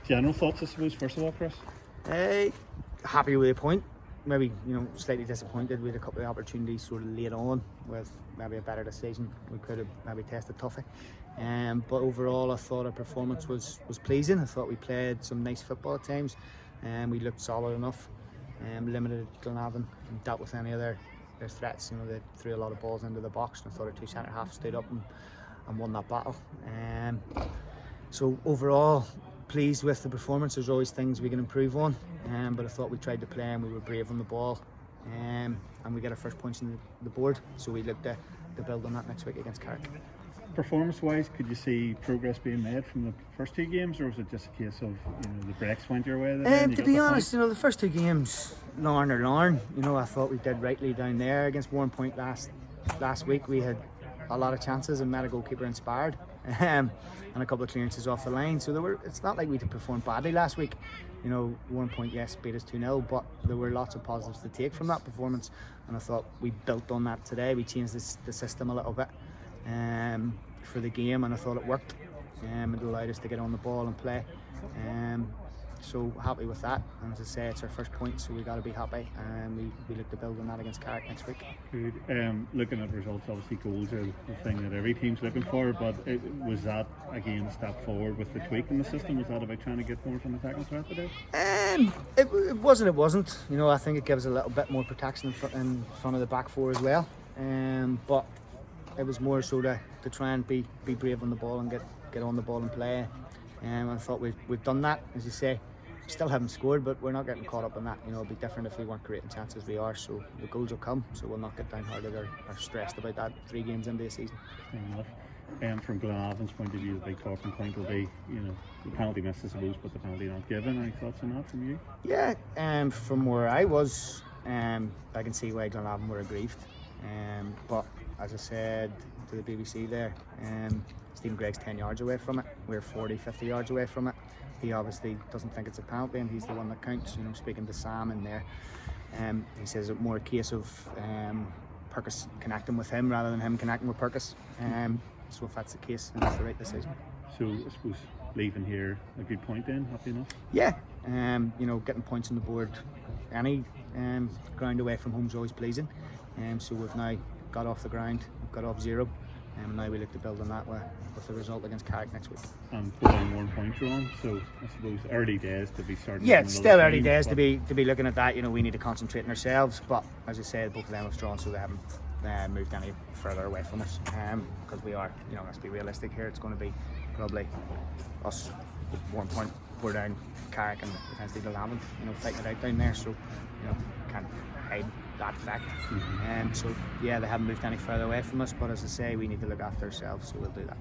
General thoughts, I suppose, first of all, Kris? Happy with the point. Maybe, slightly disappointed. We had a couple of opportunities sort of late on with maybe a better decision. We could have maybe tested tougher. But overall, I thought our performance was pleasing. I thought we played some nice football at times, and we looked solid enough. Limited Glenavon and dealt with any of their threats. They threw a lot of balls into the box, and I thought our two centre halves stood up and won that battle. So overall, pleased with the performance. There's always things we can improve on, but I thought we tried to play and we were brave on the ball, and we got our first points on the board. So we look to build on that next week against Carrick. Performance-wise, could you see progress being made from the first two games, or was it just a case of the breaks went your way? To be honest, the first two games, Larne or Larne. I thought we did rightly down there against Warrenpoint last week. We had a lot of chances and met a goalkeeper inspired, and a couple of clearances off the line. So it's not like we did perform badly last week. Warrenpoint, yes, beat us 2-0, but there were lots of positives to take from that performance, and I thought we built on that today. We changed the system a little bit for the game, and I thought it worked. It allowed us to get on the ball and play. So happy with that, and as I say, it's our first point, so we got to be happy, and we look to build on that against Carrick next week. Good. Looking at results, obviously goals are the thing that every team's looking for, but was that again a step forward with the tweak in the system? Was that about trying to get more from attacking threat today? It wasn't. I think it gives a little bit more protection in front of the back four as well, but it was more so to try and be brave on the ball and get on the ball and play. I thought we've done that. As you say, we still haven't scored, but we're not getting caught up in that. It'd be different if we weren't creating chances. We are, so the goals will come, so we'll not get downhearted or stressed about that 3 games into the season. Fair enough. From Glenavon's point of view, the big talking point will be, the penalty missed, I suppose, but the penalty not given. Any thoughts on that from you? Yeah, from where I was, I can see why Glenavon were aggrieved. But as I said to the BBC there, Stephen Gregg's 10 yards away from it. We're 40-50 yards away from it. He obviously doesn't think it's a penalty, and he's the one that counts. Speaking to Sam in there, he says it's more a case of Perkis connecting with him rather than him connecting with Perkis. So if that's the case, then that's the right decision. So I suppose leaving here a good point then, happy enough? Yeah, getting points on the board, any ground away from home is always pleasing. So we've now got off the ground, we've got off 0. And now we look to build on that with the result against Carrick next week. And put on 1 point wrong, so I suppose early days to be starting. Yeah, it's still early days to be looking at that. We need to concentrate on ourselves. But as I said, both of them have drawn, so they haven't moved any further away from us. Because we are, let's be realistic here. It's going to be probably us with 1 point. We're down Carrick and potentially Glenavon, fighting it out down there. So can't hide that fact. So yeah, they haven't moved any further away from us, but as I say, we need to look after ourselves, so we'll do that.